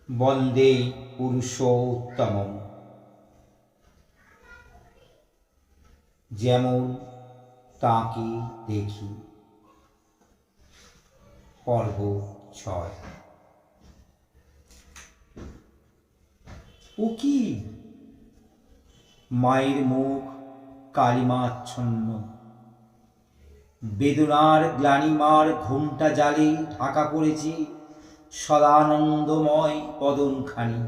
বন্দে পুরুষোত্তমম। যেমন তাঁকে দেখি। পর্ব 6। ও কি মায়ের মুখ কালিমাচ্ছন্ন, বেদনার গ্লানিমার ঘুমটা জালে ঢাকা পড়েছে সদানন্দময় বদনখানি।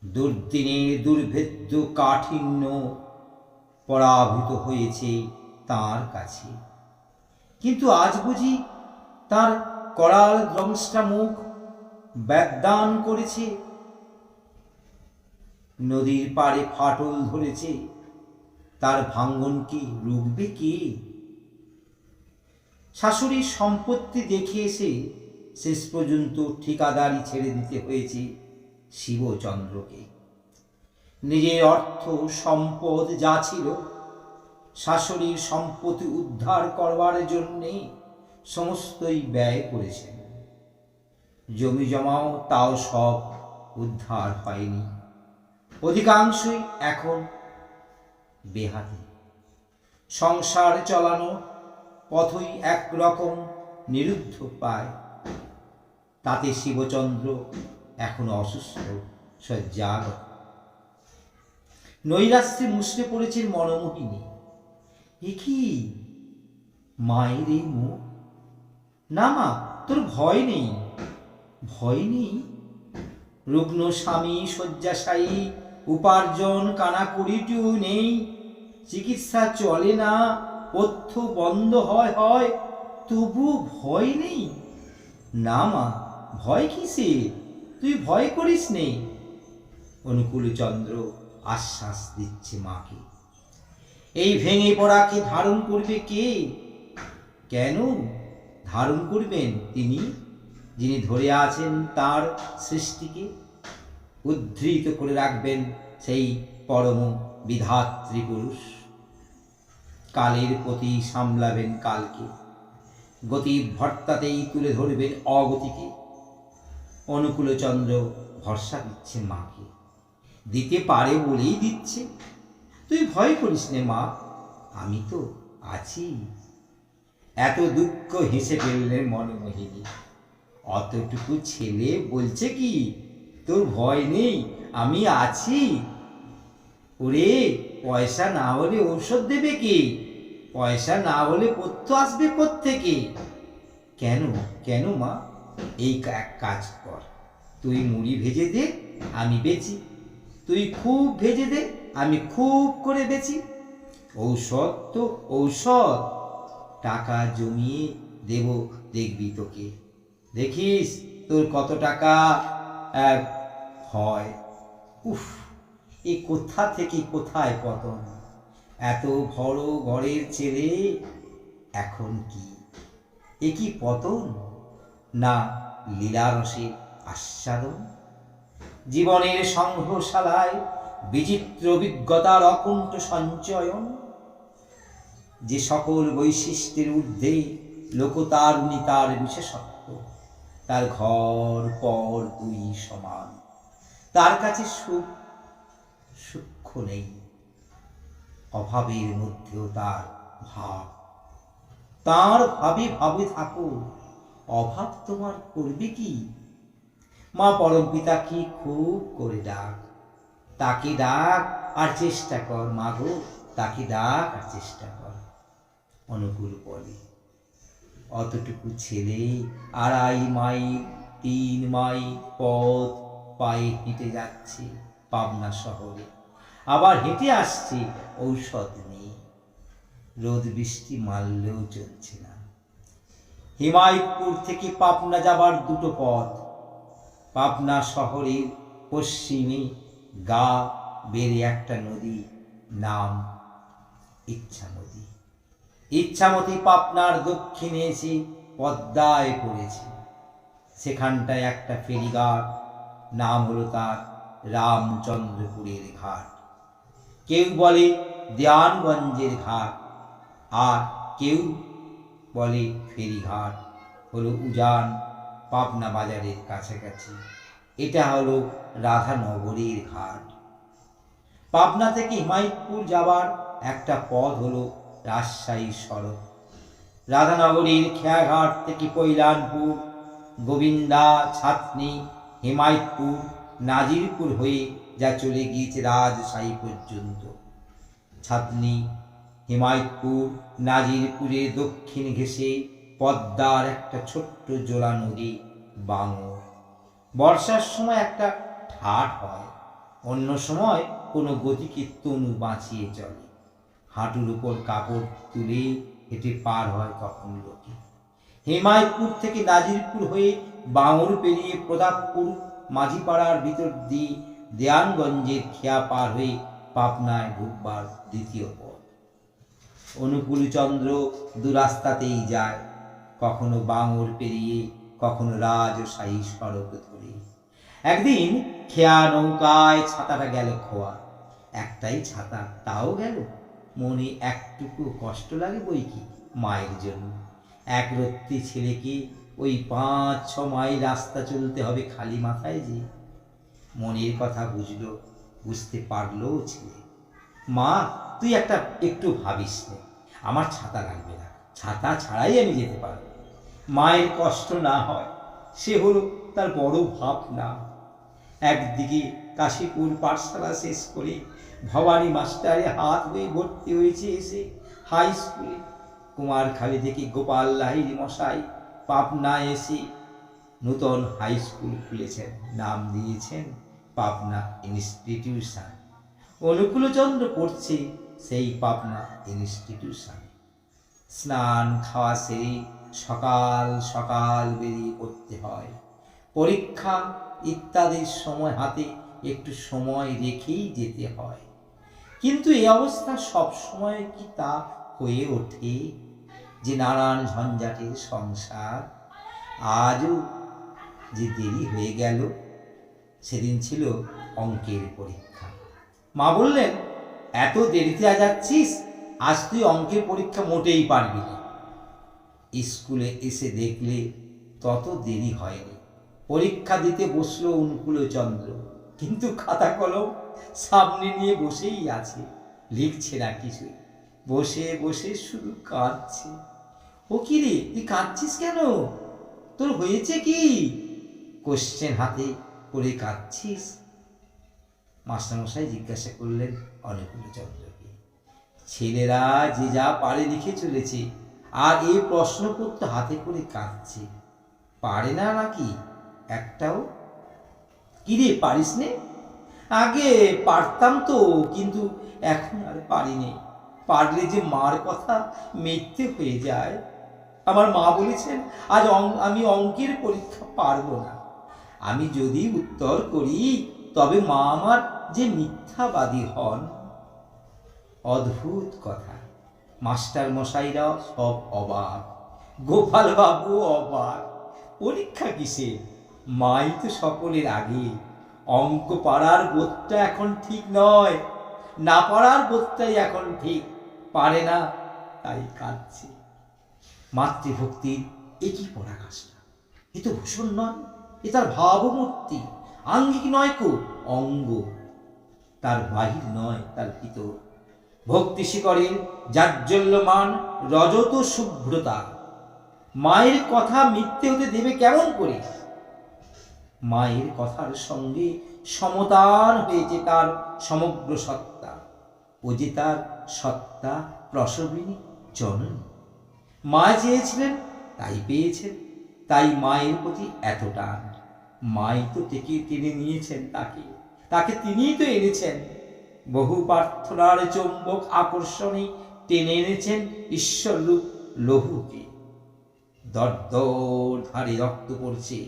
দুর্দিনের দুর্ভেদ্য কাঠিন্য পরাভূত হয়েছে তাঁর কাছে। কিন্তু আজ বুঝি তার করাল দ্রংষ্টা মুখ ব্যাদান করেছে। নদীর পাড়ে ফাটল ধরেছে, তার ভাঙ্গন কি রুখবে কে? শাশুড়ির সম্পত্তি দেখে এসে শেষ পর্যন্ত ঠিকাদারি ছেড়ে দিতে হয়েছে শিবচন্দ্রকে। নিজের অর্থ সম্পদ যা ছিল, শাশুড়ির সম্পত্তি উদ্ধার করবার জন্যে সমস্তই ব্যয় করেছেন। জমি জমাও তাও সব উদ্ধার হয়নি, অধিকাংশই এখন বেহাতি। সংসার চালানো পথই একরকম নিরুদ্ধ পায়। তাতে শিবচন্দ্র এখন অসুস্থ, শয্যাগত। নৈরাশ্যে মুষড়ে পড়েছেন মনোমোহিনী। এ কি মায়ের এই মুখ? না মা, তোর ভয় নেই, ভয় নেই। রুগ্ন স্বামী শয্যাশায়ী, উপার্জন কানাকড়িটিও নেই, চিকিৎসা চলে না, পথ্য বন্ধ হয়, তবু ভয় নেই? না মা, ভয় কিসে? তুই ভয় করিস নে। অনুকূলচন্দ্র আশ্বাস দিচ্ছে মাকে। এই ভেঙে পড়াকে ধারণ করবে কে? কেন ধারণ করবেন তিনি, যিনি ধরে আছেন তার সৃষ্টিকে? উদ্ধৃত করে রাখবেন সেই পরম বিধাত্রী পুরুষ। কালের প্রতি সামলাবেন কালকে, গতির ভর্তাতেই তুলে ধরবেন অগতিকে। অনুকূলচন্দ্র ভরসা দিচ্ছে মাকে, দিতে পারে বলেই দিচ্ছে। তুই ভয় করিস নে মা, আমি তো আছি। এত দুঃখ হেসে ফেললেন মনোমোহিনী। অতটুকু ছেলে বলছে কি তোর ভয় নেই, আমি আছি। ওরে, পয়সা না হলে ঔষধ দেবে কে? পয়সা না হলে পথ্য আসবে কোত্থেকে? কেন কেন মা, এই এক কাজ কর, তুই মুড়ি ভেজে দে, আমি বেচি। তুই খুব ভেজে দে, আমি খুব করে বেচি। ঔষধ তো ঔষধ, টাকা জমিয়ে দেব, দেখবি তোকে। দেখিস তোর কত টাকা হয়। উফ, এ কোথা থেকে কোথায় পতন! এত বড় ঘরের ছেলে এখন কি! এ কি পতন, না লীলারসে আস্বাদন? জীবনের সংগ্রহশালায় বিচিত্র অভিজ্ঞতার অকুণ্ঠ সঞ্চয়ন। যে সকল বৈশিষ্ট্যের ঊর্ধ্বে লোকতারুণী তার বিশেষত্ব। তার ঘর পর দুই সমান, তার কাছে সুখ সূক্ষ্ম নেই। অভাবের মধ্যেও তার ভাব। তার ভাবে ভাবে থাকো, অভাব তোমার করবে কি? মা পরম পিতাকে খুব করে ডাক, তাকে ডাক আর চেষ্টা কর। মা গো, তাকে ডাক আর চেষ্টা কর। অনুকূল বলে, অতটুকু ছেলে 2.5 মাইল 3 মাইল পথ পায়ে হেঁটে যাচ্ছে পাবনা শহরে, আবার হেঁটে আসছে ঔষধ নিয়ে। রোদ বৃষ্টি মারলেও চলছে না। হিমায়তপুর থেকে পাবনা যাবার দুটো পথ। পাবনা শহরের পশ্চিমে গা বেড়ে একটা নদী, নাম ইচ্ছামতি। ইচ্ছামতি পাবনার দক্ষিণে এসে পদ্মায় পড়েছে। সেখানটায় একটা ফেরিঘাট, নাম হলো তার রামচন্দ্রপুরের ঘাট। কেউ বলে দেওয়ানগঞ্জের ঘাট, আর কেউ বলে ফেরিঘাট। হলো উজান পাবনা বাজারের কাছাকাছি। এটা হলো রাধানগরীর ঘাট। পাবনা থেকে হিমায়তপুর যাবার একটা পথ হলো রাজশাহী সড়ক। রাধানগরীর খেয়াঘাট থেকে পৈলানপুর, গোবিন্দা, ছাতনি, হিমায়তপুর, নাজিরপুর হয়ে যা চলে গিয়েছে রাজশাহী পর্যন্ত। ছাতনি, হিমায়তপুর, নাজিরপুরের দক্ষিণ ঘেঁষে পদ্মার একটা ছোট্ট জোড়া নদী বাঙর। বর্ষার সময় একটা ঠাট হয়, অন্য সময় কোনো গতিকে তনু বাঁচিয়ে চলে। হাঁটুর উপর কাপড় তুলে হেঁটে পার হয় তখন লোকে। হিমায়তপুর থেকে নাজিরপুর হয়ে বাঙর পেরিয়ে প্রতাপপুর মাঝিপাড়ার ভিতর দিয়ে দেয়ানগঞ্জের খেয়া পার হয়ে পাবনায় ঢুকবার দ্বিতীয় পথ। অনুকূলচন্দ্র দু রাস্তাতেই যায়, কখনো বাঙর পেরিয়ে, কখনো রাজশাহী সড়ক ধরে। একদিন খেয়া নৌকায় ছাতাটা গেল খোয়া। একটাই ছাতা, তাও গেল। মনে একটুকু কষ্ট লাগে বই কি মায়ের জন্য। এক রত্তি ছেলেকে ওই 5-6 মাইল রাস্তা চলতে হবে খালি মাথায় যে। মনের কথা বুঝতে পারলো ছেলে। মা, তুই একটু ভাবিস নে, আমার ছাতা লাগবে না, ছাতা ছাড়াই আমি যেতে পারবো। মায়ের কষ্ট না হয় সে হলো তার বড় ভাবনা। একদিকে কাশীপুর পাঠশালা শেষ করে ভবানী মাস্টারে হাত হয়ে ভর্তি হয়েছে এসে হাই স্কুলে। কুমারখালী থেকে গোপাল লাহিড়ী মশাই পাবনায় এসে নূতন হাই স্কুল খুলেছেন, নাম দিয়েছেন পাবনা ইনস্টিটিউশন। অনুকূলচন্দ্র পড়ছে সেই পাবনা ইনস্টিটিউশন। স্নান খাওয়া সেরে সকাল সকাল বেরিয়ে পড়তে হয়। পরীক্ষা ইত্যাদির সময় হাতে একটু সময় রেখেই যেতে হয়। কিন্তু এই অবস্থা সব সময় কি তা হয়ে ওঠে? যে নানান ঝঞ্ঝাটের সংসার। আজও যে দেরি হয়ে গেল। সেদিন ছিল অঙ্কের পরীক্ষা। মা বললেন, এত দেরিতে যাচ্ছিস, আজ তুই অঙ্কের পরীক্ষা মোটেই পারবি না। স্কুলে এসে দেখলে তত দেরি হয়নি। পরীক্ষা দিতে বসলো অনুকূলচন্দ্র, কিন্তু খাতা কলম সামনে নিয়ে বসেই আছে, লিখছে না কিছু। বসে বসে শুধু কাঁদছে। ও কি রে, তুই কাঁদছিস কেন? তোর হয়েছে কি? কোশ্চেন হাতে করে কাঁদছিস? মাস্টারমশাই জিজ্ঞাসা করলেন অনুকূলচন্দ্রকে। ছেলেরা যে যা পারে লিখে চলেছে, আর এই প্রশ্নপত্র হাতে করে কাঁদছে। পারে না নাকি একটাও? কিরে, পারিস নে? আগে পারতাম তো, কিন্তু এখন আর পারিনি। পারলে যে মার কথা মিথ্যে হয়ে যায়। আমার মা বলেছেন আজ আমি অঙ্কের পরীক্ষা পারবো না। আমি যদি উত্তর করি তবে মা আমার যে মিথ্যাবাদী হন। অদ্ভুত কথা। মাস্টার মশাইরা সব অবাক, গোপাল বাবু অবাক। পরীক্ষা কিসে? মাই তো সকলের আগে। অঙ্ক পাড়ার বোধটা এখন ঠিক নয়, না পাড়ার বোধটাই এখন ঠিক। পারে না তাই কাঁদছে। মাতৃভক্তির একই পরাকাষ্ঠা। এ তো ভূষণ নয়, এ তার ভাবমূর্তি। আঙ্গিক নয় কো, অঙ্গ। তার বাহির নয়, তার ভিতর। ভক্তি শিকরের জাজ্জল্যমান রজত শুভ্রতা। মায়ের কথা মিথ্যে হতে দেবে কেমন করে? মায়ের কথার সঙ্গে সমতান হয়েছে তার সমগ্র সত্তা। ও যে তার সত্তা প্রসবিনী, জননী। মা চেয়েছিলেন তাই পেয়েছেন, তাই মায়ের প্রতি এত টান। মাই তো টেনে নিয়েছেন তাকে তিনিই তো এনেছেন। বহু প্রার্থনার চৌম্বক আকর্ষণে টেনে এনেছেন ঈশ্বররূপ লৌহকে। দরদর ধারে রক্ত পড়ছে,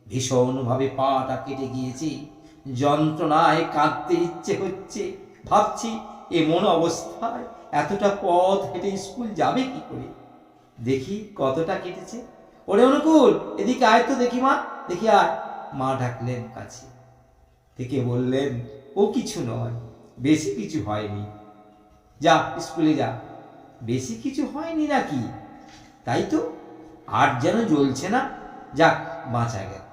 ভীষণভাবে পাটা কেটে গিয়েছে। যন্ত্রণায় কাঁদতে ইচ্ছে হচ্ছে। ভাবছি এমন অবস্থায় এতটা পথ হেঁটে স্কুল যাবে কি করে। দেখি কতটা কেটেছে। ওরে অনুকূল, এদিকে আয় তো দেখি। মা, দেখি আয়। মা ডাকলেন কাছে থেকে, বললেন, ও কিছু নয়, বেশি কিছু হয়নি। যা স্কুলে যা। বেশি কিছু হয়নি নাকি? তাই তো, আর যেন জ্বলছে না। যাক, বাঁচা গেল।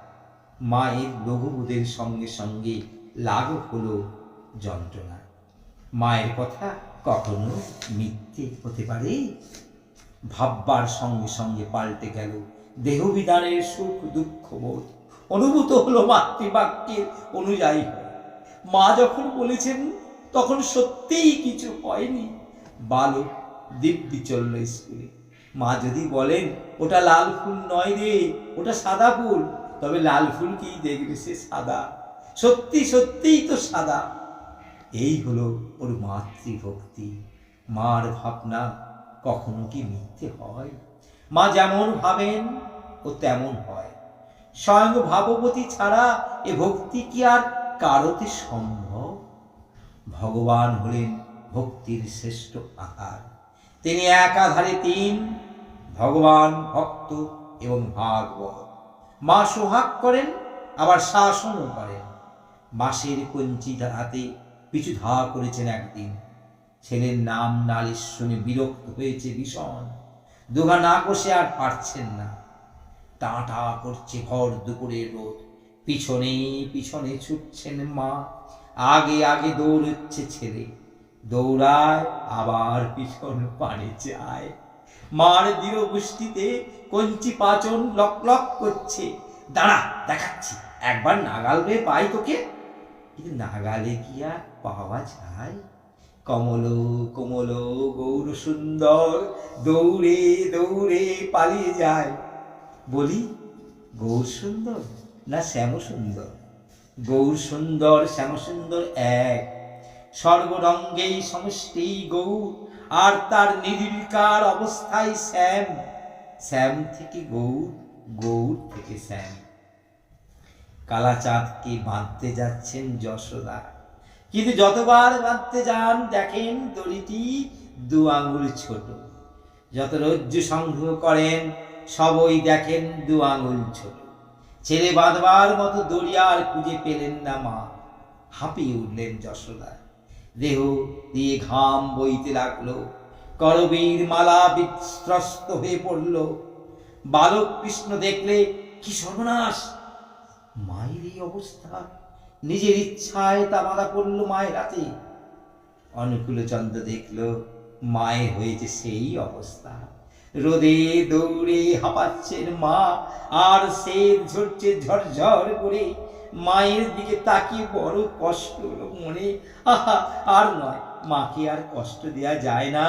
মায়ের লঘুবোধের সঙ্গে সঙ্গে লাঘব হলো যন্ত্রণা। মায়ের কথা কখনো মিথ্যে হতে পারে? ভাববার সঙ্গে সঙ্গে পাল্টে গেল দেহবিধানের সুখ দুঃখ বোধ। অনুভূত হলো মাতৃবাক্যের অনুযায়ী হয়। মা যখন বলেছেন তখন সত্যিই কিছু হয়নি। বালক দিব্যি চলল স্কুলে। মা যদি বলেন ওটা লাল ফুল নয় রে, ওটা সাদা ফুল, তবে লাল ফুলকেই দেখবে সে সাদা, সত্যি সত্যিই তো সাদা। এই হলো ওর মাতৃভক্তি। মার ভাবনা কখনো কি মিথ্যে হয়? মা যেমন ভাবেন ও তেমন হয়। স্বয়ং ভাববতী ছাড়া এ ভক্তি কি আর কারোতে সম্ভব? ভগবান হলেন ভক্তির শ্রেষ্ঠ আহার। তিনি একাধারে তিন, ভগবান, ভক্ত এবং ভাগবত। মা সোহাগ করেন আবার শাসনও করেন। মাসের কঞ্চি হাতে পিছু ধা করেছেন একদিন। ছেলের নাম নালিশ শুনে বিরক্ত হয়েছে ভীষণ। দুঘা না কষে আর পারছেন না। টাটা করছে ভর দুপুরের রোদ। পিছনে পিছনে ছুটছেন মা। আগে আগে দৌড়চ্ছে ছেলে, দৌড়ায় আবার পিছন পানে যায়। মার দৃঢ় গোষ্ঠীতে কঞ্চি পাচন লক লক করছে। দাঁড়া, দেখাচ্ছি, একবার নাগালে পাই তোকে। কিন্তু নাগালে কি আর পাওয়া যায়? কমল কমল গৌর সুন্দর দৌড়ে দৌড়ে পালিয়ে যায়। বলি, গৌর সুন্দর না শ্যাম সুন্দর? গৌর সুন্দর শ্যাম সুন্দর এক, সর্বরঙ্গেই সমষ্টি গৌর, আর তার নির্বিকার অবস্থায় শ্যাম। শ্যাম থেকে গৌর, গৌর থেকে শ্যাম। কালাচাঁদকে বাঁধতে যাচ্ছেন যশোদা, কিন্তু যতবার বাঁধতে যান দেখেন দড়িটি 2 আঙুল ছোট। যত রজ্জু সংগ্রহ করেন সবই দেখেন 2 আঙুল ছোট। ছেলে বাঁধবার মতো দড়ি আর খুঁজে পেলেন না মা। হাঁপিয়ে উঠলেন যশোদা। দেহ দিয়ে ঘাম বইতে লাগলো। করবীর মালা বিস্ত্রস্ত হয়ে পড়ল। বালক কৃষ্ণ দেখলে কি সর্বনাশ! মায়ের এই অবস্থা, নিজের ইচ্ছায় তা বাঁধা পড়ল মায়ের হাতে। অনুকূলচন্দ্র দেখল মায়ের হয়েছে সেই অবস্থা। রোদে দৌড়ে হাঁপাচ্ছেন মা, আর সে ঝরছে ঝরঝর করে। মায়ের দিকে তাকিয়ে বড় কষ্ট হলো মনে। আহা, আর নয়, মাকে আর কষ্ট দেয়া যায় না।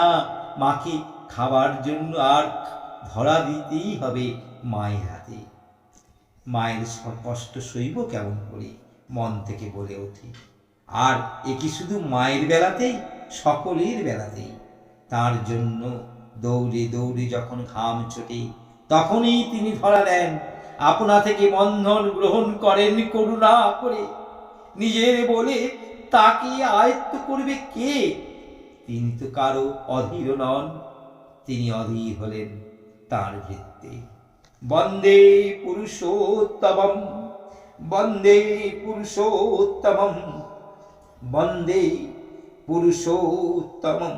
মাকে খাবার জন্য আর ধরা দিতেই হবে মায়ের হাতে। মায়ের কষ্ট সইব কেমন করে, মন থেকে বলে ওঠে। আর এ কি শুধু মায়ের বেলাতেই? সকলের বেলাতেই। তার জন্য দৌড়ে দৌড়ে যখন ঘাম ছোটে তখনই তিনি ধরা দেন। আপনা থেকে বন্ধন গ্রহণ করেন করুণা করে। নিজের বলে তাকে আয়ত্ত করবে কে? তিনি তো কারো অধীর নন, তিনি অধীর হলেন তার ভৃত্যে। বন্দে পুরুষোত্তমম, বন্দে পুরুষোত্তমম, বন্দে পুরুষোত্তমম।